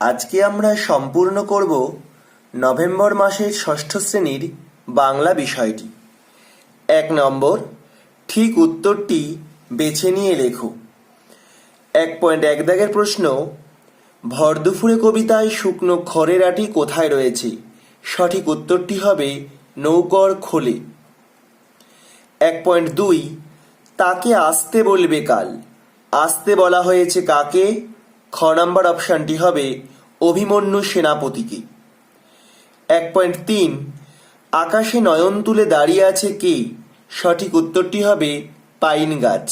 আজকে আমরা সম্পূর্ণ করব নভেম্বর মাসের ষষ্ঠ শ্রেণীর বাংলা বিষয়টি। ১ নম্বর, ঠিক উত্তরটি বেছে নিয়ে লেখো। ১.১ দাগের প্রশ্ন, ভর দুপুরে কবিতায় শুকনো খড়ের আঁটি কোথায় রয়েছে? সঠিক উত্তরটি হবে নৌকর খোলে। ১.২, তাকে আসতে বলবে কাল। আসতে বলা হয়েছে কাকে? খ নম্বর অপশানটি হবে অভিমন্যু সেনাপতিকে। ১.৩, আকাশে নয়ন তুলে দাঁড়িয়ে আছে কে? সঠিক উত্তরটি হবে পাইন গাছ।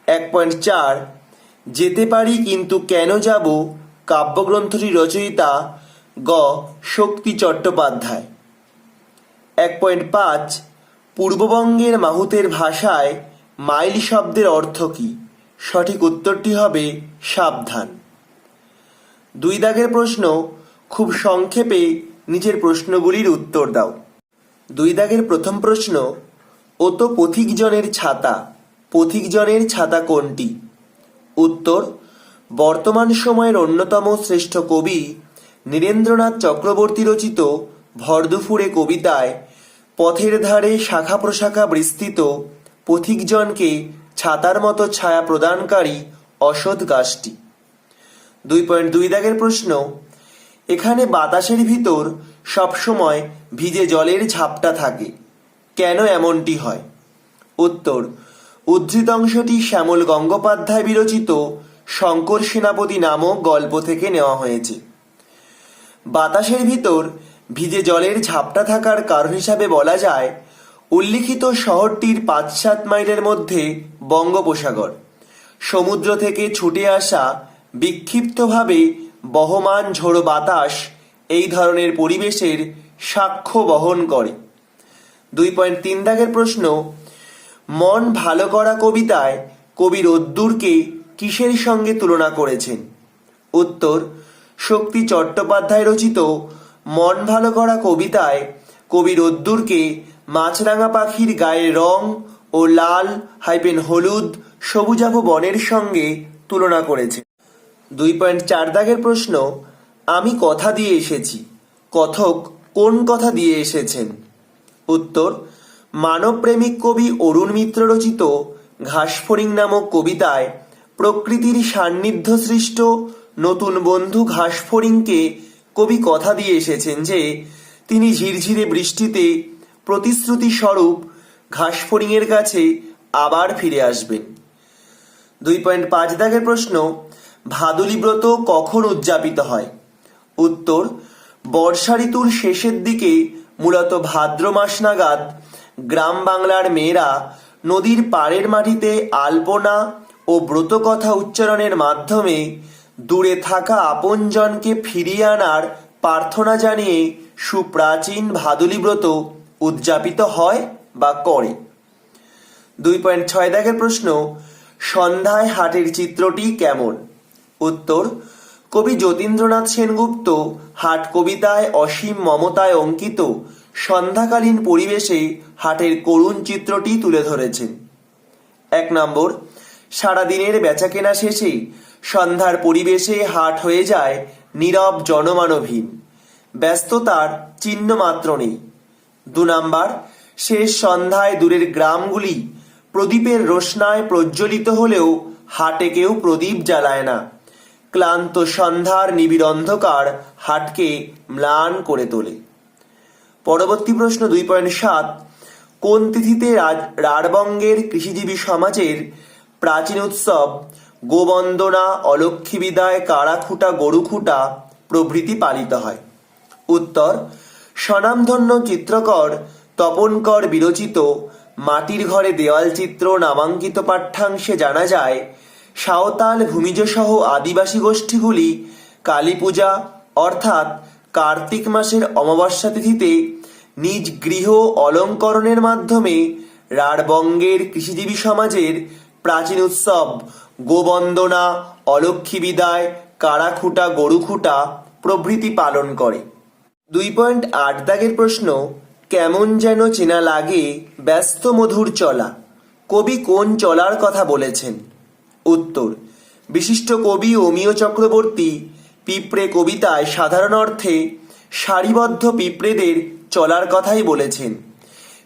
১.৪, যেতে পারি কিন্তু কেন যাব? কাব্যগ্রন্থটি রচয়িতা গ শক্তি চট্টোপাধ্যায়। ১.৫, পূর্ববঙ্গের মাহুতের ভাষায় মাইল শব্দের অর্থ কী? সঠিক উত্তরটি হবে সাবধান। ২ দাগের প্রশ্ন, খুব সংক্ষেপে নিচের প্রশ্নগুলির উত্তর দাও। ২ দাগের প্রথম প্রশ্ন, ও তো পথিকজনের ছাতা। পথিকজনের ছাতা কোনটি? উত্তর, বর্তমান সময়ের অন্যতম শ্রেষ্ঠ কবি নীরেন্দ্রনাথ চক্রবর্তী রচিত ভর দুপুরে কবিতায় পথের ধারে শাখা প্রশাখা বিস্তৃত পথিকজনকে ছাতার মতো ছায়া প্রদানকারী অশ্বত্থ গাছটি। ২.২ দাগের প্রশ্ন, এখানে বাতাসের ভিতর সবসময় ভিজে জলের ঝাপটা থাকে, কেন এমনটি হয়? উত্তর, উদ্ধৃত অংশটি শ্যামল গঙ্গোপাধ্যায় বিরচিত শঙ্কর সেনাপতি নামক গল্প থেকে নেওয়া হয়েছে। বাতাসের ভিতর ভিজে জলের ঝাপটা থাকার কারণ হিসাবে বলা যায়, উল্লিখিত শহরটির ৫-৭ মাইলের মধ্যে বঙ্গোপসাগর। সমুদ্র থেকে ছুটে আসা বিক্ষিপ্তভাবে বহমান ঝোড়ো বাতাস এই ধরনের পরিবেশের সাক্ষ্য বহন করে। ২.৩ দাগের প্রশ্ন, মন ভালো করা কবিতায় কবি রোদ্দুরকে কিসের সঙ্গে তুলনা করেছেন? উত্তর, শক্তি চট্টোপাধ্যায় রচিত মন ভালো করা কবিতায় কবি রোদ্দুরকে মাছরাঙা পাখির গায়ের রং ও লাল হলুদ সবুজাভ বনের সঙ্গে তুলনা করেছে। ২.৪ দাগের প্রশ্ন, আমি কথা দিয়ে এসেছি। কথক কোন কথা দিয়ে এসেছেন? উত্তর, মানবপ্রেমিক কবি অরুণ মিত্র রচিত ঘাসফড়িং নামক কবিতায় প্রকৃতির সান্নিধ্য সৃষ্ট নতুন বন্ধু ঘাসফড়িংকে কবি কথা দিয়ে এসেছেন যে তিনি ঝিরঝিরে বৃষ্টিতে প্রতিশ্রুতি স্বরূপ ঘাসফড়িংয়ের কাছে আবার ফিরে আসবেন। ২.৫ দাগের প্রশ্ন, ভাদুলী ব্রত কখন উদযাপিত হয়? উত্তর, বর্ষা ঋতুর শেষের দিকে, মূলত ভাদ্র মাস নাগাদ গ্রাম বাংলার মেয়েরা নদীর পাড়ের মাটিতে আলপনা ও ব্রতকথা উচ্চারণের মাধ্যমে দূরে থাকা আপনজনকে ফিরিয়ে আনার প্রার্থনা জানিয়ে সুপ্রাচীন ভাদুলী ব্রত উদযাপিত হয় বা করে। ২.৬ দাগের প্রশ্ন, সন্ধ্যায় হাটের চিত্রটি কেমন? উত্তর, কবি যতীন্দ্রনাথ সেনগুপ্ত হাট কবিতায় অসীম মমতায় অঙ্কিত সন্ধ্যাকালীন পরিবেশে হাটের করুণ চিত্রটি তুলে ধরেছেন। ১ নম্বর, সারাদিনের বেচাকেনা শেষে সন্ধ্যার পরিবেশে হাট হয়ে যায় নীরব জনমানবহীন, ব্যস্ততার চিহ্ন মাত্র নেই। ২ নম্বর, শেষ সন্ধ্যায় দূরের গ্রামগুলি প্রদীপের রোশনায় প্রজ্বলিত হলেও হাটে কেউ প্রদীপ জ্বালায় না। ক্লান্ত সন্ধ্যার নিবিড় অন্ধকার হাটকে ম্লান করে তোলে। পরবর্তী প্রশ্ন ২.৭, কোন তিথিতে রাঢ়বঙ্গের কৃষিজীবী সমাজের প্রাচীন উৎসব গোবন্দনা, অলক্ষ্মী বিদায়, কাড়াখুঁটা, গরুখুঁটা প্রভৃতি পালিত হয়? উত্তর, স্বনামধন্য চিত্রকর তপনকর বিরচিত মাটির ঘরে দেওয়াল চিত্র নামাঙ্কিত পাঠ্যাংশে জানা যায়, সাঁওতাল ভূমিজসহ আদিবাসী গোষ্ঠীগুলি কালী পূজা অর্থাৎ কার্তিক মাসের অমাবস্যা তিথিতে নিজ গৃহ অলঙ্করণের মাধ্যমে রাঢ়বঙ্গের কৃষিজীবী সমাজের প্রাচীন উৎসব গোবন্দনা, অলক্ষ্মী বিদায়, কাড়াখুঁটা, গরুখুঁটা প্রভৃতি পালন করে। ২.৮ দাগের প্রশ্ন, কেমন যেন চেনা লাগে ব্যস্ত মধুর চলা। কবি কোন চলার কথা বলেছেন? উত্তর, বিশিষ্ট কবি অমিয় চক্রবর্তী পিঁপড়ে কবিতায় সাধারণ অর্থে সারিবদ্ধ পিঁপড়েদের চলার কথাই বলেছেন।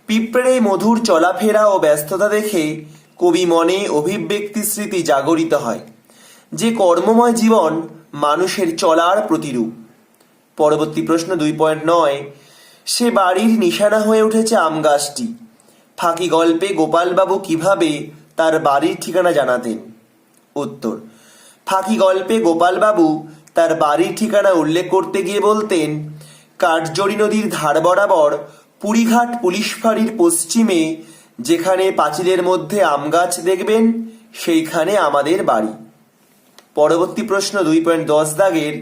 পিঁপড়ের এই মধুর চলাফেরা ও ব্যস্ততা দেখে কবি মনে অভিব্যক্তি স্মৃতি জাগরিত হয়, যে কর্মময় জীবন মানুষের চলার প্রতিরূপ। পরবর্তী প্রশ্ন 2.9, সে বাড়ির নিশানা হয়ে উঠেছে আম গাছটি। ফাঁকি গল্পে গোপালবাবু কিভাবে তার বাড়ির ঠিকানা জানাতেন? উত্তর, ফাঁকি গল্পে গোপালবাবু তার বাড়ির ঠিকানা উল্লেখ করতে গিয়ে বলতেন, কাঠজড়ি নদীর ধার বরাবর পুরীঘাট পুলিশ ফাঁড়ির পশ্চিমে যেখানে পাঁচিলের মধ্যে আম গাছ দেখবেন সেইখানে আমাদের বাড়ি। পরবর্তী প্রশ্ন 2.10 দাগের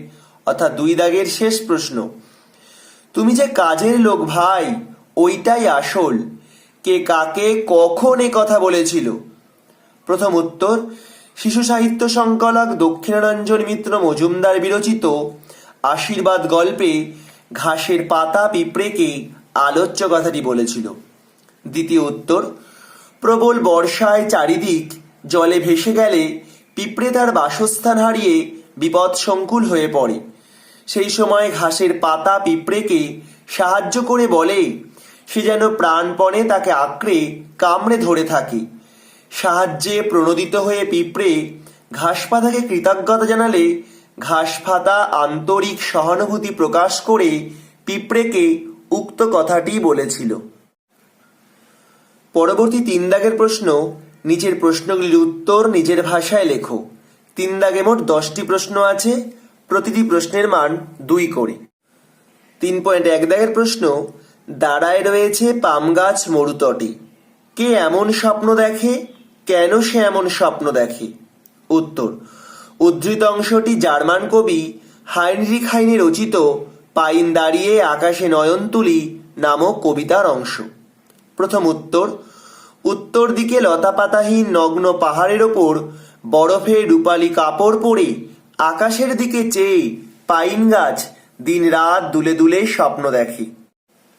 অর্থাৎ 2 দাগের শেষ প্রশ্ন, তুমি যে কাজের লোক ভাই, ওইটাই আসল। কে কাকে কখন এ কথা বলেছিল? প্রথম উত্তর, শিশু সাহিত্য সংকলক দক্ষিণারঞ্জন মিত্র মজুমদার বিরচিত আশীর্বাদ গল্পে ঘাসের পাতা পিঁপড়েকে আলোচ্য কথাটি বলেছিল। দ্বিতীয় উত্তর, প্রবল বর্ষায় চারিদিক জলে ভেসে গেলে পিঁপড়ে তার বাসস্থান হারিয়ে বিপদসংকুল হয়ে পড়ে। সেই সময় ঘাসের পাতা পিঁপড়েকে সাহায্য করে বলে সে যেন প্রাণপণে তাকে আঁকড়ে কামড়ে ধরে থাকে। সাহায্যে প্রণোদিত হয়ে পিঁপড়ে ঘাসপাতাকে কৃতজ্ঞতা জানালে ঘাসপাতা আন্তরিক সহানুভূতি প্রকাশ করে পিঁপড়েকে উক্ত কথাটি বলেছিল। পরবর্তী 3 দাগের প্রশ্ন, নিচের প্রশ্নগুলির উত্তর নিজের ভাষায় লেখো। 3 দাগে মোট 10টি প্রশ্ন আছে, প্রতিটি প্রশ্নের মান 2 করে। 3.1 দাগের প্রশ্ন, দাঁড়ায় রয়েছে পাম গাছ মরুতটে, কে এমন স্বপ্ন দেখে, কেন সে এমন স্বপ্ন দেখে? উত্তর, উদ্ধৃত অংশটি জার্মান কবি হাইনরিখ হাইনে রচিত পাইন দাঁড়িয়ে আকাশে নয়ন তুলি নামক কবিতার অংশ। প্রথম উত্তর, উত্তর দিকে লতাপাতাহীন নগ্ন পাহাড়ের ওপর বরফের রূপালী কাপড় পরে আকাশের দিকে চেয়ে পাইন গাছ দিন রাত দুলে দুলে স্বপ্ন দেখে।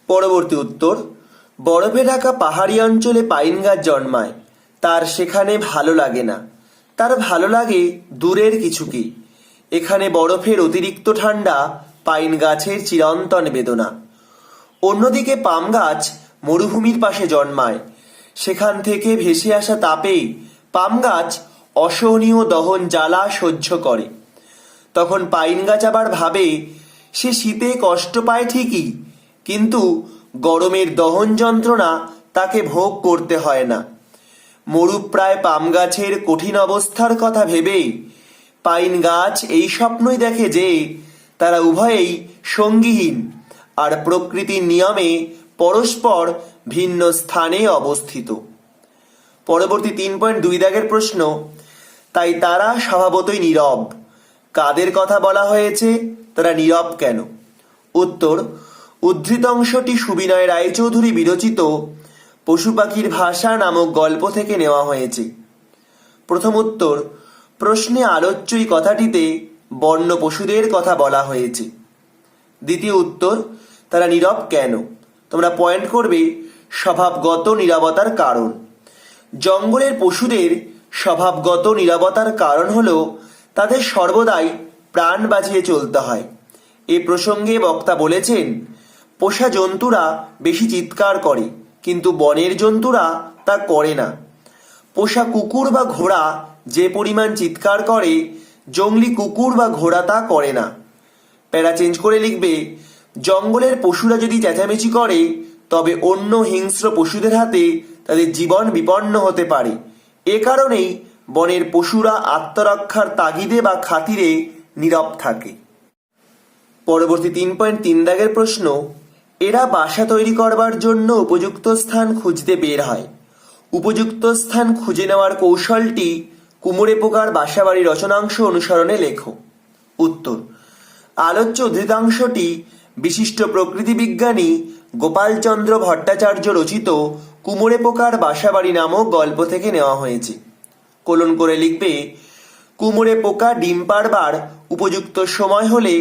পরবর্তী উত্তর, বরফে ঢাকা পাহাড়ি অঞ্চলে পাইন গাছ জন্মায়, তার সেখানে ভালো লাগে না, তার ভালো লাগে দূরের কিছুকে। এখানে বরফের অতিরিক্ত ঠান্ডা পাইন গাছের চিরন্তন বেদনা। অন্যদিকে পাম গাছ মরুভূমির পাশে জন্মায়, সেখান থেকে ভেসে আসা তাপে পাম গাছ অসহনীয় দহন জ্বালা সহ্য করে। তখন পাইন গাছ আবার ভাবে সে শীতে কষ্ট পায় ঠিকই, কিন্তু গরমের দহন যন্ত্রণা তাকে ভোগ করতে হয় না। মরুপ্রায় পাম গাছের কঠিন অবস্থার কথা ভেবে পাইন গাছ এই স্বপ্নই দেখে যে তারা উভয়েই সঙ্গীহীন আর প্রকৃতির নিয়মে পরস্পর ভিন্ন স্থানে অবস্থিত। পরবর্তী 3.2 দাগের প্রশ্ন, তাই তারা স্বভাবতই নীরব, কাদের কথা বলা হয়েছে, তারা নীরব কেন? উত্তর, উদ্ধৃত অংশটি সুবিনয় রায়চৌধুরী বিরচিত পশু পাখির ভাষা নামক গল্প থেকে নেওয়া হয়েছে। প্রথম উত্তর, প্রশ্নে আলোচ্য এই কথাটিতে বন্য পশুদের কথা বলা হয়েছে। দ্বিতীয় উত্তর, তারা নীরব কেন? তোমরা পয়েন্ট করবে স্বভাবগত নীরবতার কারণ। জঙ্গলের পশুদের স্বভাবগত নীরবতার কারণ হলো তাদের সর্বদাই প্রাণ বাঁচিয়ে চলতে হয়। এ প্রসঙ্গে বক্তা বলেছেন, পোষা জন্তুরা বেশি চিৎকার করে, কিন্তু বনের জন্তুরা তা করে না। পোষা কুকুর বা ঘোড়া যে পরিমাণ চিৎকার করে, জংলি কুকুর বা ঘোড়া তা করে না। প্যারা চেঞ্জ করে লিখবে, জঙ্গলের পশুরা যদি চেঁচামেচি করে তবে অন্য হিংস্র পশুদের হাতে তাদের জীবন বিপন্ন হতে পারে। এ কারণেই বনের পশুরা আত্মরক্ষার তাগিদে বা খাতিরে নীরব থাকে। পরবর্তী 3.3 দাগের প্রশ্ন, এরা বাসা তৈরি করবার জন্য উপযুক্ত স্থান খুঁজতে বের হয়। উপযুক্ত স্থান খুঁজে নেওয়ার কৌশলটি কুমড়ে পোকার বাসাবাড়ি রচনাংশ অনুসরণে লেখো। উত্তর, আলোচ্য উদ্ধৃতাংশটি বিশিষ্ট প্রকৃতিবিজ্ঞানী গোপালচন্দ্র ভট্টাচার্য রচিত কুমড়ে পোকার বাসাবাড়ি নামক গল্প থেকে নেওয়া হয়েছে। কোলন করে লিখবে, কুমড়ে পোকা ডিম পাড়বার উপযুক্ত সময় হলে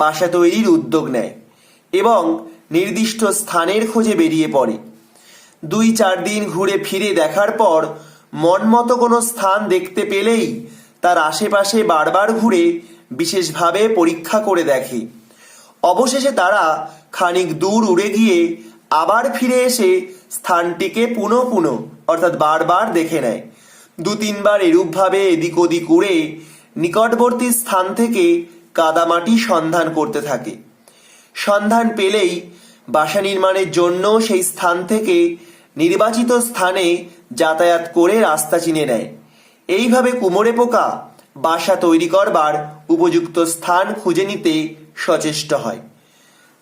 বাসা তৈরির উদ্যোগ নেয় এবং নির্দিষ্ট স্থানের খোঁজে বেরিয়ে পড়ে। 2-4 দিন ঘুরে ফিরে দেখার পর মনমতো কোনো স্থান দেখতে পেলেই তার আশেপাশে বারবার ঘুরে বিশেষভাবে পরীক্ষা করে দেখে। অবশেষে তারা খানিক দূর উড়ে গিয়ে আবার ফিরে এসে স্থানটিকে পুনঃ পুনঃ অর্থাৎ বারবার দেখে নেয়। 2-3 বার এরূপভাবে এদিক ওদিক উড়ে নিকটবর্তী স্থান থেকে কাদামাটি সন্ধান করতে থাকে। সন্ধান পেলেই বাসা নির্মাণের জন্য সেই স্থান থেকে নির্বাচিত স্থানে যাতায়াত করে রাস্তা চিনে নেয়। এইভাবে কুমোরে পোকা বাসা তৈরি করবার উপযুক্ত স্থান খুঁজে নিতে সচেষ্ট হয়।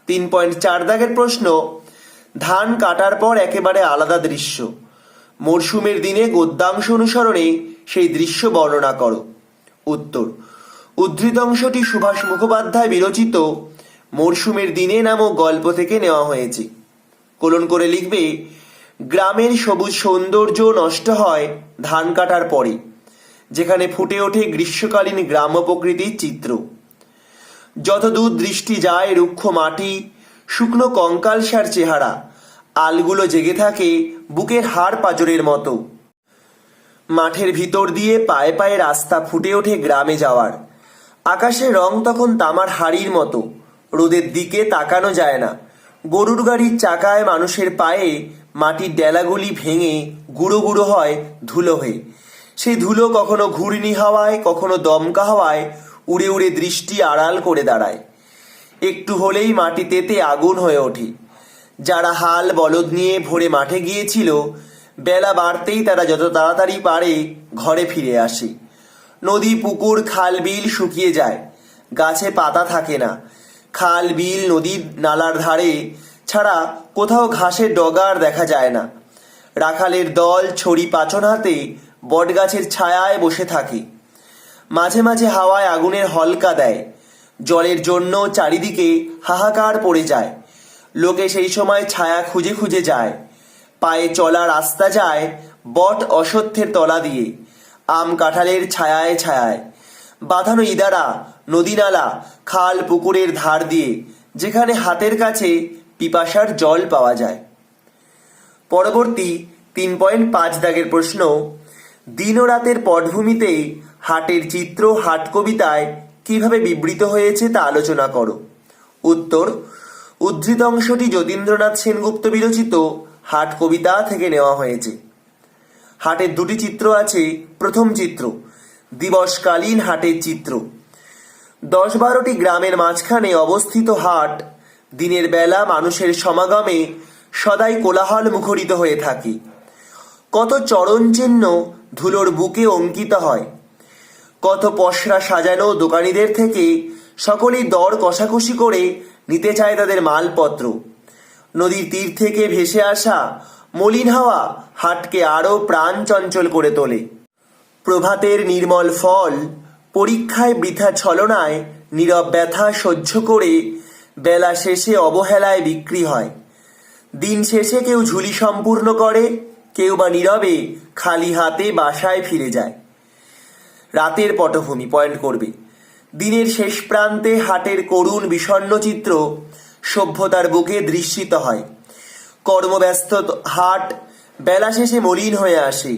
3.4 দাগের প্রশ্ন, ধান কাটার পর একেবারে আলাদা দৃশ্য। মরশুমের দিনে গদ্যাংশ অনুসরণে সেই দৃশ্য বর্ণনা করো। উত্তর, উদ্ধৃত অংশটি সুভাষ মুখোপাধ্যায় বিরচিত মরশুমের দিনে নামক গল্প থেকে নেওয়া হয়েছে। কোলন করে লিখবে, গ্রামের সবুজ সৌন্দর্য নষ্ট হয় ধান কাটার পরে, যেখানে ফুটে ওঠে গ্রীষ্মকালীন গ্রাম্য প্রকৃতির চিত্র। যতদূর দৃষ্টি যায় রুক্ষ মাটি, শুকনো কঙ্কালসার চেহারা, আলগুলো জেগে থাকে বুকের হাড় পাঁজরের মতো। মাঠের ভিতর দিয়ে পায়ে পায়ে রাস্তা ফুটে ওঠে গ্রামে যাওয়ার। আকাশের রং তখন তামার হাড়ির মতো, রোদের দিকে তাকানো যায় না। গরুর গাড়ির চাকায় মানুষের পায়ে মাটির ডেলাগুলি ভেঙে গুঁড়ো গুঁড়ো হয় ধুলো হয়ে। সেই ধুলো কখনো ঘূর্ণি হাওয়ায়, কখনো দমকা হাওয়ায় উড়ে উড়ে দৃষ্টি আড়াল করে দাঁড়ায়। একটু হলেই মাটি তেতে আগুন হয়ে ওঠে। যারা হাল বলদ নিয়ে ভোরে মাঠে গিয়েছিল, বেলা বাড়তেই তারা যত তাড়াতাড়ি পারে ঘরে ফিরে আসে। নদী, পুকুর, খাল, বিল শুকিয়ে যায়, গাছে পাতা থাকে না। খাল, বিল, নদীর নালার ধারে ছাড়া কোথাও ঘাসের ডগার দেখা যায় না। রাখালের দল ছড়ি পাচন হাতে বটগাছের ছায়ায় বসে থাকে। মাঝে মাঝে হাওয়ায় আগুনের হলকা দেয়। জলের জন্য চারিদিকে হাহাকার পড়ে যায়। লোকে সেই সময় ছায়া খুঁজে খুঁজে যায়। পায়ে চলা রাস্তা যায় বট অশ্বত্থের তলা দিয়ে, আম কাঁঠালের ছায়ায় ছায়ায়। বাঁধানো ইদারা, নদী নালা, খাল, পুকুরের ধার দিয়ে, যেখানে হাতের কাছে পিপাসার জল পাওয়া যায়। পরবর্তী 3.5 দাগের প্রশ্ন, দিন ও রাতের পটভূমিতে হাটের চিত্র হাট কবিতায় কিভাবে বিবৃত হয়েছে তা আলোচনা করো। উত্তর, উদ্ধৃত অংশটি যতীন্দ্রনাথ সেনগুপ্ত বিরচিত হাট কবিতা থেকে নেওয়া হয়েছে। হাটের 2টি চিত্র আছে। প্রথম চিত্র, দিবসকালীন হাটের চিত্র। 10-12টি গ্রামের মাঝখানে অবস্থিত হাট দিনের বেলা মানুষের সমাগমে সদাই কোলাহল মুখরিত হয়ে থাকে। কত চরণচিহ্ন ধুলোর বুকে অঙ্কিত হয়। কত পসরা সাজানো দোকানিদের থেকে সকলেই দর কষাকষি করে নিতে চায় তাদের মালপত্র। নদীর তীর থেকে ভেসে আসা মলিন হাওয়া হাটকে আরও প্রাণ চঞ্চল করে তোলে। প্রভাতের নির্মল ফল পরীক্ষায় বৃথা ছলনায় নীরব ব্যথা সহ্য করে বেলা শেষে অবহেলায় বিক্রি হয়। দিন শেষে কেউ ঝুলি সম্পূর্ণ করে, কেউ বা নীরবে খালি হাতে বাসায় ফিরে যায়। রাতের পটভূমি পয়েন্ট করবে, দিনের শেষ প্রান্তে হাটের করুণ বিষণ্ণ চিত্র সভ্যতার বুকে দৃশ্যিত হয়। কর্মব্যস্ত হাট বেলা শেষে মলিন হয়ে আসে।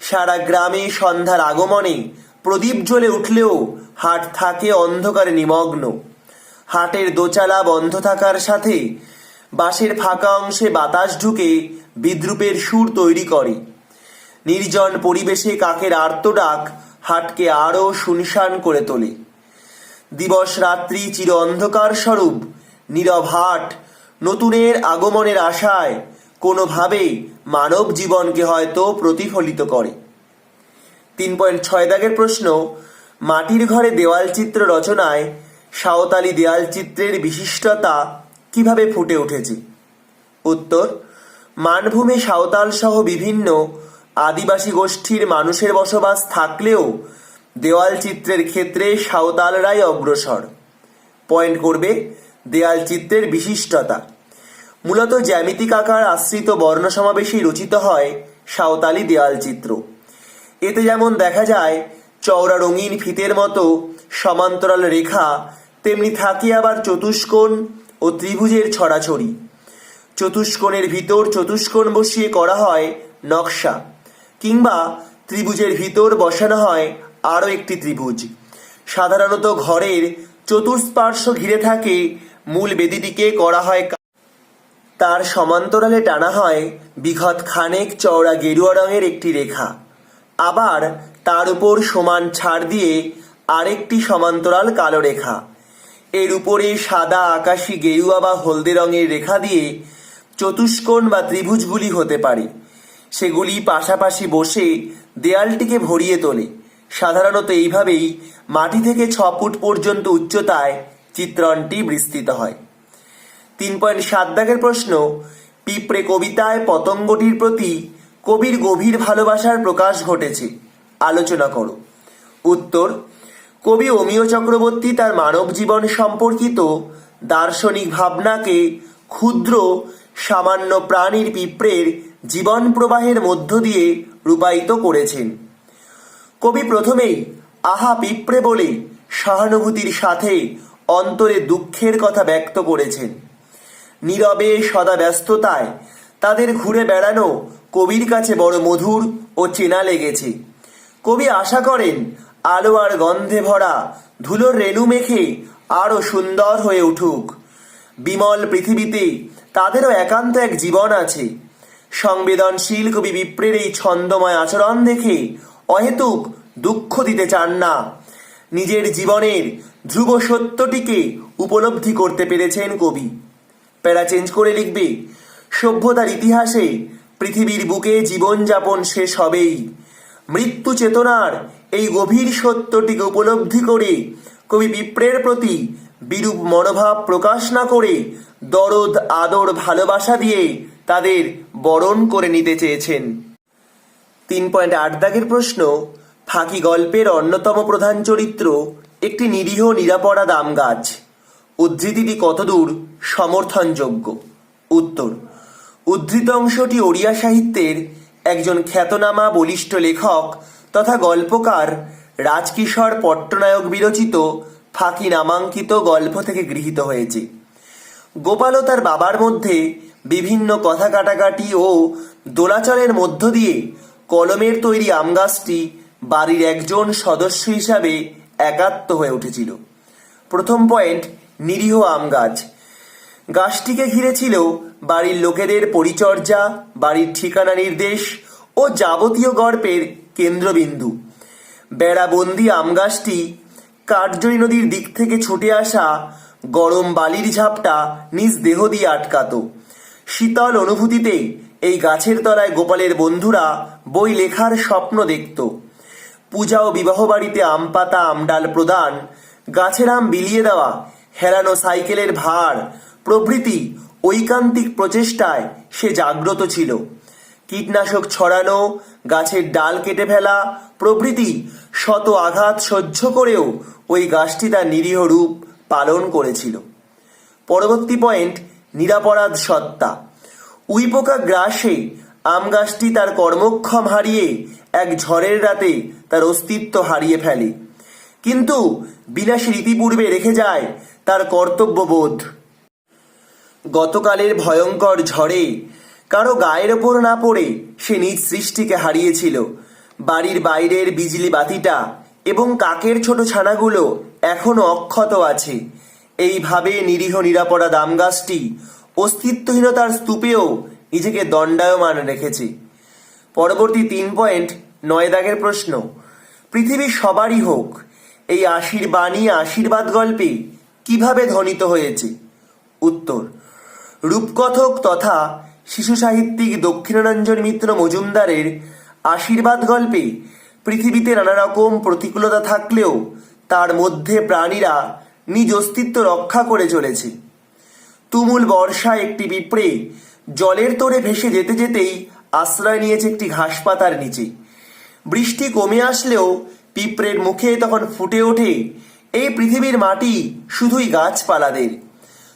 সারা গ্রামে সন্ধ্যার আগমনে প্রদীপ জ্বলে উঠলেও হাট থাকে অন্ধকারে নিমগ্ন। হাটের দোচালা বন্ধ থাকার সাথে বাঁশের ফাঁকা অংশে বাতাস ঢুকে বিদ্রূপের সুর তৈরি করে। নির্জন পরিবেশে কাকের আর্তডাক হাটকে আরও শুনশান করে তোলে। দিবস রাত্রি চির অন্ধকার স্বরূপ নীরব হাট নতুনের আগমনের আশায় কোনোভাবে মানব জীবনকে হয়তো প্রতিফলিত করে। 3.6 দাগের প্রশ্ন, মাটির ঘরে দেওয়াল চিত্র রচনায় সাঁওতালি দেয়াল চিত্রের বিশিষ্টতা কিভাবে ফুটে উঠেছে। উত্তর, মানভূমে সাঁওতাল সহ বিভিন্ন আদিবাসী গোষ্ঠীর মানুষের বসবাস থাকলেও দেওয়াল চিত্রের ক্ষেত্রে সাঁওতালরাই অগ্রসর। পয়েন্ট করবে, দেয়াল চিত্রের বিশিষ্টতা মূলত জ্যামিতিক আকার আশ্রিত বর্ণ সমাবেশেই রচিত হয় সাঁওতালি দেয়াল চিত্র। এতে যেমন দেখা যায় চওড়া রঙিন ফিতের মতো সমান্তরাল রেখা, তেমনি থাকে আবার চতুষ্কোণ ও ত্রিভুজের ছড়াছড়ি। চতুষ্কোণের ভিতর চতুষ্কোণ বসিয়ে করা হয় নকশা, কিংবা ত্রিভুজের ভিতর বসানো হয় আরও একটি ত্রিভুজ। সাধারণত ঘরের চতুষ্পার্শ্ব ঘিরে থাকে মূল বেদিটিকে করা হয় তার সমান্তরালে টানা হয় বিঘত খানেক চওড়া গেরুয়া রঙের একটি রেখা, আবার তার উপর সমান ছাড় দিয়ে আরেকটি সমান্তরাল কালো রেখা। এর উপরে সাদা আকাশি গেরুয়া বা হলদে রঙের রেখা দিয়ে চতুষ্কোণ বা ত্রিভুজগুলি হতে পারে। সেগুলি পাশাপাশি বসে দেয়ালটিকে ভরিয়ে তোলে। সাধারণত এইভাবেই মাটি থেকে 6 ফুট পর্যন্ত উচ্চতায় চিত্রণটি বিস্তৃত হয়। 3.7 দাগের প্রশ্ন, পিঁপড়ে কবিতায় পতঙ্গটির প্রতি কবির গভীর ভালোবাসার প্রকাশ ঘটেছে, আলোচনা করো। উত্তর, কবি অমিয় চক্রবর্তী তার মানব জীবন সম্পর্কিত দার্শনিক ভাবনাকে ক্ষুদ্র সামান্য প্রাণীর পিঁপড়ের জীবন প্রবাহের মধ্য দিয়ে রূপায়িত করেছেন। কবি প্রথমেই আহা পিঁপড়ে বলে সহানুভূতির সাথে অন্তরে দুঃখের কথা ব্যক্ত করেছেন। নীরবে সদা ব্যস্ততায় তাদের ঘুরে বেড়ানো কবির কাছে বড় মধুর ও চেনা লেগেছে। কবি আশা করেন আলো আর গন্ধে ভরা ধুলোর রেণু মেখে আরও সুন্দর হয়ে উঠুক। বিমল পৃথিবীতে তাদেরও একান্ত এক জীবন আছে। সংবেদনশীল কবি বিপ্রের এই ছন্দময় আচরণ দেখে অহেতুক দুঃখ দিতে চান না। নিজের জীবনের ধ্রুব সত্যটিকে উপলব্ধি করতে পেরেছেন কবি। প্যারা চেঞ্জ করে লিখবে, সভ্যতার ইতিহাসে পৃথিবীর বুকে জীবনযাপন শেষ হবেই। মৃত্যু চেতনার এই গভীর সত্যটিকে উপলব্ধি করে কবি পিঁপড়ের প্রতি বিরূপ মনোভাব প্রকাশ না করে দরদ আদর ভালোবাসা দিয়ে তাদের বরণ করে নিতে চেয়েছেন। 3.8 দাগের প্রশ্ন, ফাঁকি গল্পের অন্যতম প্রধান চরিত্র একটি নিরীহ নিরাপরাধ আম গাছ। উদ্ধৃতিটি কতদূর সমর্থনযোগ্য? উত্তর, উদ্ধৃত অংশটি ওড়িয়া সাহিত্যের একজন খ্যাতনামা বলিষ্ঠ লেখক তথা গল্পকার রাজকিশোর পট্টনায়ক বিরচিত ফাঁকি নামাঙ্কিত গল্প থেকে গৃহীত হয়েছে। গোপাল ও তার বাবার মধ্যে বিভিন্ন কথা কাটাকাটি ও দোলাচলের মধ্য দিয়ে কলমের তৈরি আম গাছটি বাড়ির একজন সদস্য হিসাবে একাত্ম হয়ে উঠেছিল। প্রথম পয়েন্ট, নিরীহ আম গাছ। গাছটিকে ঘিরে ছিল বাড়ির লোকেদের পরিচর্যা, বাড়ির ঠিকানা নির্দেশ ও যাবতীয় গল্পের কেন্দ্রবিন্দু। বেড়াবন্দি আম গাছটি কার্জয়ী নদীর দিক থেকে ছুটে আসা গরম বালির ঝাপটা নিজ দেহ দিয়ে আটকাত। শীতল অনুভূতিতে এই গাছের তলায় গোপালের বন্ধুরা বই লেখার স্বপ্ন দেখত। পূজা ও বিবাহ বাড়িতে আম পাতা আমডাল প্রদান, গাছের আম বিলিয়ে দেওয়া, হেরানো সাইকেলের ভার প্রভৃতি ঐকান্তিক প্রচেষ্টায় সে জাগ্রত ছিল। কীটনাশক ছড়ানো, গাছের ডাল কেটে ফেলা প্রভৃতি শত আঘাত সহ্য করেও ওই গাছটি তার নিরীহ রূপ পালন করেছিল। পরবর্তী পয়েন্ট, নিরাপরাধ সত্তা। উইপোকা গ্রাসে আম গাছটি তার কর্মক্ষম হারিয়ে এক ঝড়ের রাতে তার অস্তিত্ব হারিয়ে ফেলে, কিন্তু বিলাসী ইতিপূর্বে রেখে যায় তার কর্তব্যবোধ। গতকালের ভয়ঙ্কর ঝড়ে কারো গায়ের ওপর না পড়ে সে নিজ সৃষ্টিকে হারিয়েছিল। বাড়ির বাইরের বিজলি বাতিটা এবং কাকের ছোট ছানাগুলো এখনো অক্ষত আছে। এইভাবে নিরীহ নিরাপরাধ আম গাছটি অস্তিত্বহীনতার স্তূপেও নিজেকে দণ্ডায়মান রেখেছে। পরবর্তী 3.9 দাগের প্রশ্ন, পৃথিবী সবারই হোক, এই আশীর্বাণী আশীর্বাদ গল্পে কিভাবে ধ্বনিত হয়েছে? উত্তর, রূপকথক তথা শিশু সাহিত্যিক দক্ষিণারঞ্জন মিত্র মজুমদারের আশীর্বাদ গল্পে পৃথিবীতে নানা রকম প্রতিকূলতা থাকলেও তার মধ্যে প্রাণীরা নিজ অস্তিত্ব রক্ষা করে চলেছে। তুমুল বর্ষায় একটি পিঁপড়ে জলের তোড়ে ভেসে যেতে যেতেই আশ্রয় নিয়েছে একটি ঘাসপাতার নিচে। বৃষ্টি কমে আসলেও পিঁপড়ের মুখে তখন ফুটে ওঠে, এই পৃথিবীর মাটি শুধুই গাছপালাদের।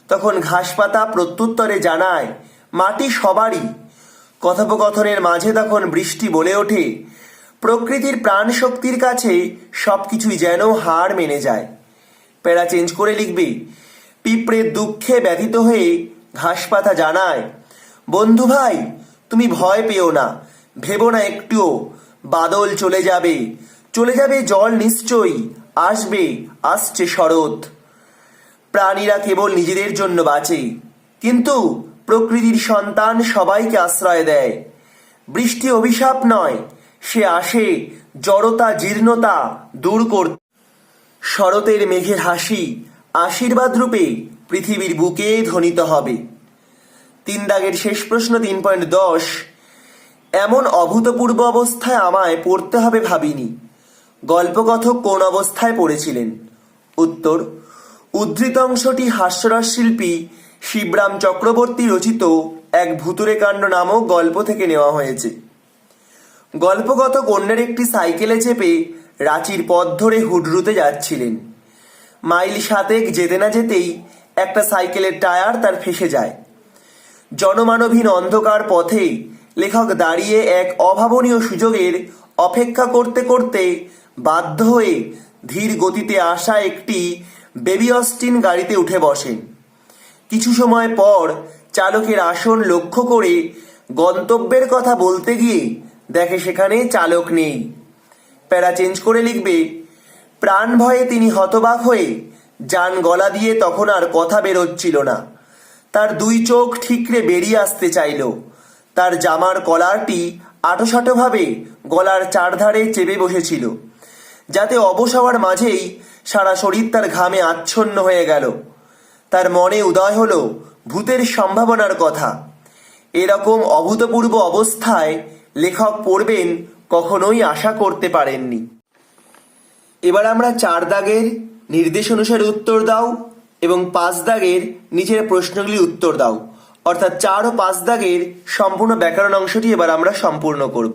তখন ঘাসপাতা প্রত্যুত্তরে জানায়, মাটি সবারই। কথোপকথনের মাঝে তখন বৃষ্টি বলে ওঠে, প্রকৃতির প্রাণ শক্তির কাছে সবকিছুই যেন হার মেনে যায়। প্যারা চেঞ্জ করে লিখবে, পিঁপড়ের দুঃখে ব্যথিত হয়ে ঘাসপাতা জানায়, বন্ধু ভাই, তুমি ভয় পেও না, ভেবো না একটুও, বাদল চলে যাবে, চলে যাবে জল নিশ্চয়ই, আসবে, আসছে শরৎ। প্রাণীরা কেবল নিজেদের জন্য বাঁচে, কিন্তু প্রকৃতির সন্তান সবাইকে আশ্রয় দেয়। বৃষ্টি অভিশাপ নয়, সে আসে জড়তা জীর্ণতা দূর করতে। শরতের মেঘের হাসি আশীর্বাদ রূপে পৃথিবীর বুকে ধ্বনিত হবে। 3 দাগের শেষ প্রশ্ন 3.10, এমন অভূতপূর্ব অবস্থায় আমায় পড়তে হবে ভাবিনি। গল্পকথক কোন অবস্থায় পড়েছিলেন? উত্তর, উদ্ধৃত অংশটি হাস্যরস শিল্পী শিবরাম চক্রবর্তী রচিত এক ভুতুরে কাণ্ড নামক গল্প থেকে নেওয়া হয়েছে। গল্পকথক অন্যের একটি সাইকেলে চেপে রাঁচির পথ ধরে হুডরুতে যাচ্ছিলেন। মাইল 7 যেতে না যেতেই একটা সাইকেলের টায়ার তার ফেসে যায়। জনমানবহীন অন্ধকার পথে লেখক দাঁড়িয়ে এক অভাবনীয় সুযোগের অপেক্ষা করতে করতে বাধ্য হয়ে ধীর গতিতে আসা একটি বেবি অস্টিন গাড়িতে উঠে বসেন। কিছু সময় পর চালকের আসন লক্ষ্য করে গন্তব্যের কথা বলতে গিয়ে দেখে সেখানে চালক নেই। প্যারা চেঞ্জ করে লিখবে, প্রাণ ভয়ে তিনি হতবাক হয়ে যান গলা দিয়ে তখন আর কথা বেরোচ্ছিল না। তার 2 চোখ ঠিকরে বেরিয়ে আসতে চাইল। তার জামার কলারটি আঁটোসাঁটোভাবে গলার চারধারে চেপে বসেছিল, যাতে অবশ হওয়ার মাঝেই সারা শরীর তার ঘামে আচ্ছন্ন হয়ে গেল। তার মনে উদয় হলো ভূতের সম্ভাবনার কথা। এরকম অভূতপূর্ব অবস্থায় লেখক পড়বেন কখনোই আশা করতে পারেননি। এবার আমরা 4 দাগের নির্দেশ অনুসারে উত্তর দাও এবং 5 দাগের নিচের প্রশ্নগুলির উত্তর দাও, অর্থাৎ 4 ও 5 দাগের সম্পূর্ণ ব্যাকরণ অংশটি এবার আমরা সম্পূর্ণ করব।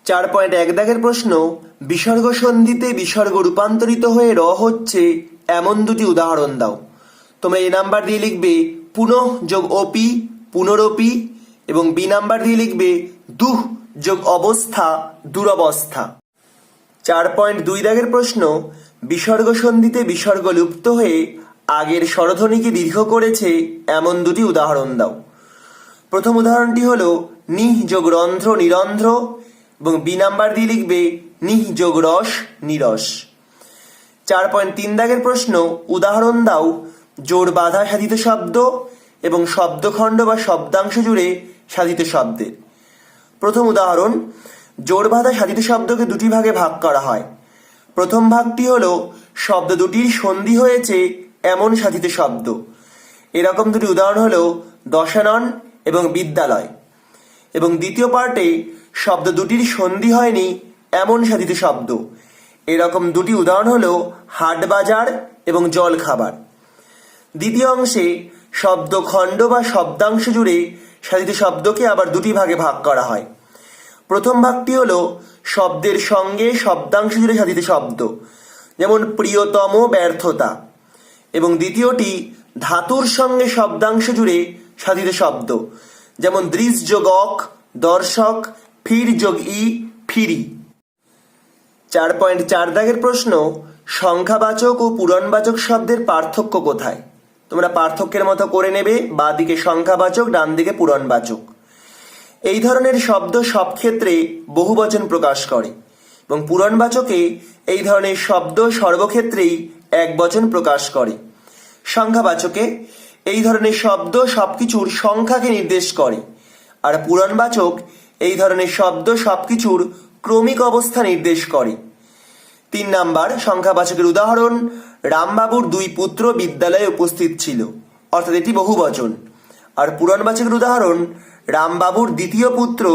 4.1 দাগের প্রশ্ন, বিসর্গ সন্ধিতে বিসর্গ রূপান্তরিত হয়ে র হচ্ছে এমন 2টি উদাহরণ দাও। তোমরা এ নাম্বার দিয়ে লিখবে পুনঃ যোগ অপি, পুনরপি, এবং বি নাম্বার দিয়ে লিখবে দুঃ যোগ অবস্থা, দুরবস্থা। 4.2 দাগের প্রশ্ন, বিসর্গ সন্ধিতে বিসর্গ লুপ্ত হয়ে আগের স্বরধ্বনিকে দীর্ঘ করেছে এমন 2টি উদাহরণ দাও। প্রথম উদাহরণটি হলো নিঃ যোগ রন্ধ্র নিরন্ধ্র, এবং বি নাম্বার দিয়ে লিখবে নিঃ যোগ রস নিরস। 4.3 দাগের প্রশ্ন, উদাহরণ দাও জোর বাঁধা সাধিত শব্দ এবং শব্দখণ্ড বা শব্দাংশ জুড়ে সাধিত শব্দের। প্রথম উদাহরণ, জোর বাঁধা সাধিত শব্দকে 2টি ভাগে ভাগ করা হয়। প্রথম ভাগটি হলো শব্দ দুটির সন্ধি হয়েছে এমন সাধিত শব্দ। এরকম 2টি উদাহরণ হলো দশানন এবং বিদ্যালয়। এবং দ্বিতীয় পার্টে শব্দ দুটির সন্ধি হয়নি এমন সাধিত শব্দ। এরকম 2টি উদাহরণ হলো হাট বাজার এবং জল খাবার। দ্বিতীয় অংশে শব্দখণ্ড বা শব্দাংশ জুড়ে সাধিত শব্দকে আবার 2টি ভাগে ভাগ করা হয়। প্রথম ভাগটি হলো শব্দের সঙ্গে শব্দাংশ জুড়ে সাধিত শব্দ, যেমন প্রিয়তম ব্যর্থতা, এবং দ্বিতীয়টি ধাতুর সঙ্গে শব্দাংশ জুড়ে সাধিত শব্দ, যেমন দৃশ যোগ অক দর্শক, ফির যোগ ই ফিরি। 4.4 দাগের প্রশ্ন, সংখ্যাবাচক ও পূরণবাচক শব্দের পার্থক্য কোথায়? তোমরা পার্থক্যের মতো করে নেবে, বাঁ দিকে সংখ্যাবাচক ডান দিকে পূরণবাচক। এই ধরনের শব্দ সব ক্ষেত্রে বহুবচন প্রকাশ করে, এবং পূরণবাচকে এই ধরনের শব্দ সর্বক্ষেত্রেই একবচন প্রকাশ করে। সংখ্যাবাচকে এই ধরনের শব্দ সবকিছুর সংখ্যাকে নির্দেশ করে, আর পূরণবাচক এই ধরনের শব্দ সবকিছুর ক্রমিক অবস্থা নির্দেশ করে। 3 নাম্বার, সংখ্যাবাচকের উদাহরণ, রামবাবুর 2 পুত্র বিদ্যালয়ে উপস্থিত ছিল, অর্থাৎ এটি বহুবচন। আর পূরণবাচকের উদাহরণ, রামবাবুর 2য় পুত্র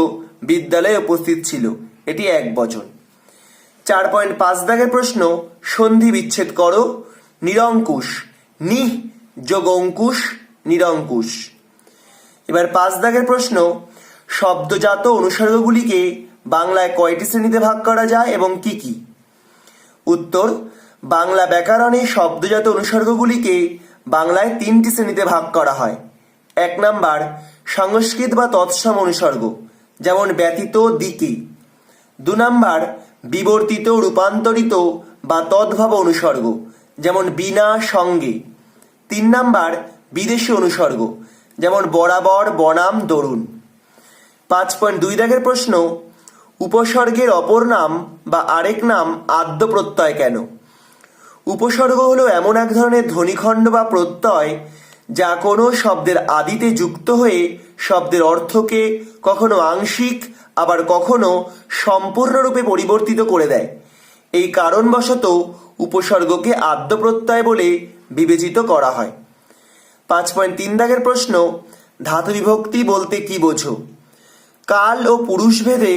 বিদ্যালয়ে উপস্থিত ছিল, এটি একবচন। 4.5 দাগের প্রশ্ন, সন্ধি বিচ্ছেদ করো। নিরঙ্কুশ, নিঃ যোগ অঙ্কুশ নিরঙ্কুশ। এবার 5 দাগের প্রশ্ন, শব্দজাত অনুসর্গগুলিকে বাংলায় কয়টি শ্রেণীতে ভাগ করা যায় এবং কি কি? উত্তর, বাংলা ব্যাকরণে শব্দজাত অনুসর্গগুলিকে বাংলায় 3টি শ্রেণীতে ভাগ করা হয়। 1 নাম্বার, সংস্কৃত বা তৎসম অনুসর্গ, যেমন ব্যতীত দিকে। 2 নাম্বার, বিবর্তিত রূপান্তরিত বা তদ্ভব অনুসর্গ, যেমন বিনা সঙ্গে। 3 নাম্বার, বিদেশি অনুসর্গ, যেমন বরাবর বনাম দরুন। 5.2 দাগের প্রশ্ন, উপসর্গের অপর নাম বা আরেক নাম আদ্য প্রত্যয় কেন? উপসর্গ হলো এমন এক ধরনের ধ্বনিখণ্ড বা প্রত্যয় যা কোনো শব্দের আদিতে যুক্ত হয়ে শব্দের অর্থকে কখনো আংশিক আবার কখনো সম্পূর্ণরূপে পরিবর্তিত করে দেয়। এই কারণবশত উপসর্গকে আদ্য প্রত্যয় বলে বিবেচিত করা হয়। 5.3 দাগের প্রশ্ন, ধাতু বিভক্তি বলতে কি বোঝো? কাল ও পুরুষ ভেদে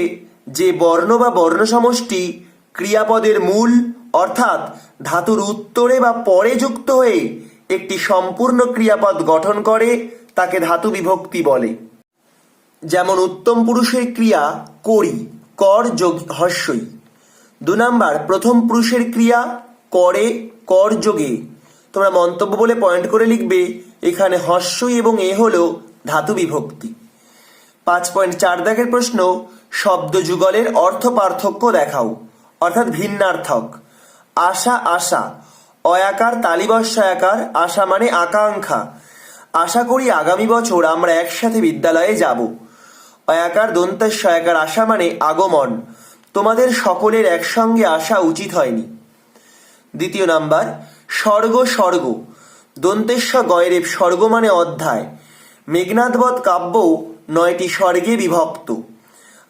যে বর্ণ বা বর্ণ সমষ্টি ক্রিয়াপদের মূল অর্থাৎ ধাতুর উত্তরে বা পরে যুক্ত হয়ে একটি সম্পূর্ণ ক্রিয়াপদ গঠন করে তাকে ধাতু বিভক্তি বলে। যেমন উত্তম পুরুষের ক্রিয়া করি, কর যোগ হস্যই। 2 নাম্বার, প্রথম পুরুষের ক্রিয়া করে, কর যোগে। তোমরা মন্তব্য বলে পয়েন্ট করে লিখবে এখানে হস্যই এবং এ হলো ধাতু বিভক্তি। 5.4 দাগের প্রশ্ন, শব্দ যুগলের অর্থ পার্থক্য দেখাও অর্থাৎ ভিন্নার্থক। আশা, আশা, অয়াকার তালিবস্যাকার, আশা মানে আকাঙ্ক্ষা। আশা করি আগামী বছর আমরা একসাথে বিদ্যালয়ে যাব। অয়াকার দন্তেশ্বয়াকার, আশা মানে আগমন। তোমাদের সকলের একসঙ্গে আসা উচিত হয়নি। 2 নাম্বার, স্বর্গ, স্বর্গ, দন্তেশ্ব গয়রেব, স্বর্গ মানে অধ্যায়। মেঘনাদবধ কাব্য 9টি স্বর্গে বিভক্ত।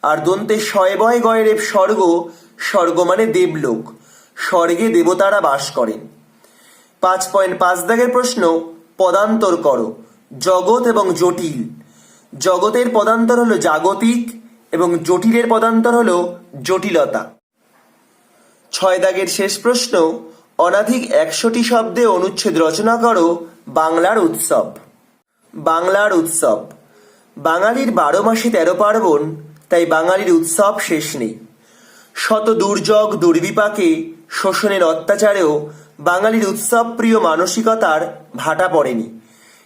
আর দন্তে শয়বয় গয়রেব স্বর্গ, স্বর্গ মানে দেবলোক, স্বর্গে দেবতারা বাস করেন। 5.5 দাগের প্রশ্ন, পদান্তর করো জগৎ এবং জটিল। জগতের পদান্তর হলো জাগতিক এবং জটিলের পদান্তর হলো জটিলতা। 6 দাগের শেষ প্রশ্ন, অনধিক 100টি শব্দে অনুচ্ছেদ রচনা করো বাংলার উৎসব। বাংলার উৎসব, বাঙালির 12 মাসে 13 পার্বণ, তাই বাঙালির উৎসব শেষ নেই। শত দুর্যোগ দুর্বিপাকে শোষণের অত্যাচারেও বাঙালির উৎসব প্রিয় মানসিকতার ভাটা পড়েনি।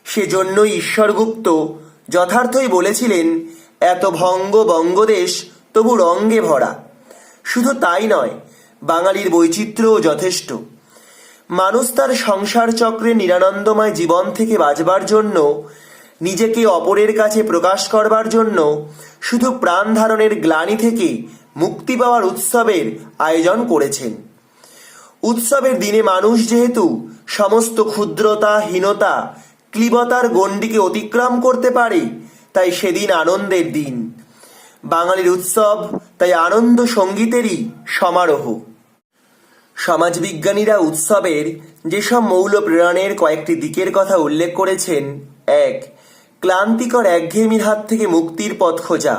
সেজন্যই ঈশ্বরগুপ্ত যথার্থই বলেছিলেন, এত ভঙ্গ বঙ্গদেশ তবু রঙ্গে ভরা। শুধু তাই নয়, বাঙালির বৈচিত্র্যও যথেষ্ট। মানুষ তার সংসার চক্রে নিরানন্দময় জীবন থেকে বাঁচবার জন্য, নিজেকে অপরের কাছে প্রকাশ করবার জন্য শুধু প্রাণ ধারণের গ্লানি থেকে মুক্তি পাওয়ার উৎসবের আয়োজন করেছেন। উৎসবের দিনে মানুষ যেহেতু সমস্ত ক্ষুদ্রতা, হীনতা, ক্লীবতার গণ্ডিকে অতিক্রম করতে পারে, তাই সেদিন আনন্দের দিন। বাঙালির উৎসব তাই আনন্দ সঙ্গীতেরই সমারোহ। সমাজবিজ্ঞানীরা উৎসবের যেসব মৌল প্রেরণের কয়েকটি দিকের কথা উল্লেখ করেছেন: 1. ক্লান্তিকর একঘেয়েমির হাত থেকে মুক্তির পথ খোঁজা।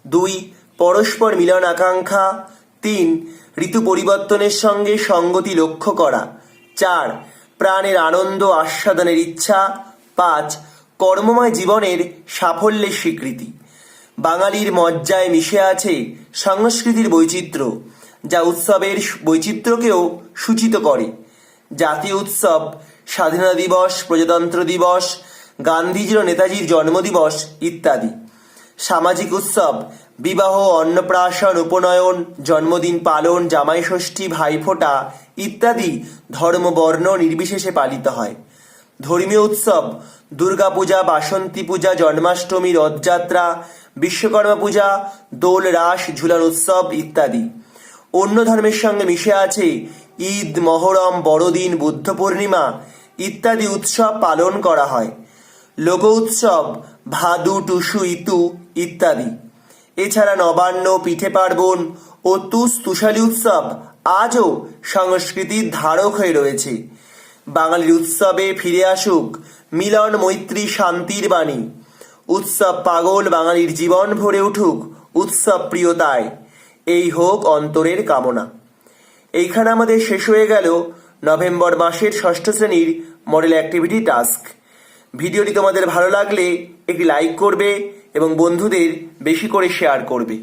2. পরস্পর মিলন আকাঙ্ক্ষা। 3. ঋতু পরিবর্তনের সঙ্গে সঙ্গতি লক্ষ্য করা। 4. প্রাণের আনন্দ আস্বাদনের ইচ্ছা। 5. কর্মময় জীবনের সাফল্যের স্বীকৃতি। বাঙালির মজ্জায় মিশে আছে সংস্কৃতির বৈচিত্র্য, যা উৎসবের বৈচিত্র্যকেও সূচিত করে। জাতীয় উৎসব স্বাধীনতা দিবস, প্রজাতন্ত্র দিবস, গান্ধীজির ও নেতাজির জন্মদিবস ইত্যাদি। সামাজিক উৎসব বিবাহ, অন্নপ্রাশন, উপনয়ন, জন্মদিন পালন, জামাই ষষ্ঠী, ভাইফোঁটা ইত্যাদি ধর্ম বর্ণ নির্বিশেষে পালিত হয়। ধর্মীয় উৎসব দুর্গাপূজা, বাসন্তী পূজা, জন্মাষ্টমী, রথযাত্রা, বিশ্বকর্মা পূজা, দোল, রাস, ঝুলন উৎসব ইত্যাদি। অন্য ধর্মের সঙ্গে মিশে আছে ঈদ, মহরম, বড়দিন, বুদ্ধ পূর্ণিমা ইত্যাদি উৎসব পালন করা হয়। লোক উৎসব ভাদু, টুসু, ইতু ইত্যাদি। এছাড়া নবান্ন, পিঠে পার্বণ ও তুষালী উৎসব আজও সংস্কৃতির ধারক হয়ে রয়েছে। বাঙালির উৎসবে ফিরে আসুক মিলন, মৈত্রী, শান্তির বাণী। উৎসব পাগল বাঙালির জীবন ভরে উঠুক উৎসব প্রিয়তায়, এই হোক অন্তরের কামনা। এইখানে আমাদের শেষ হয়ে গেল নভেম্বর মাসের 6ষ্ঠ শ্রেণীর মডেল অ্যাক্টিভিটি টাস্ক। ভিডিওটি তোমাদের ভালো লাগলে একটি লাইক করবে এবং বন্ধুদের বেশি করে শেয়ার করবে।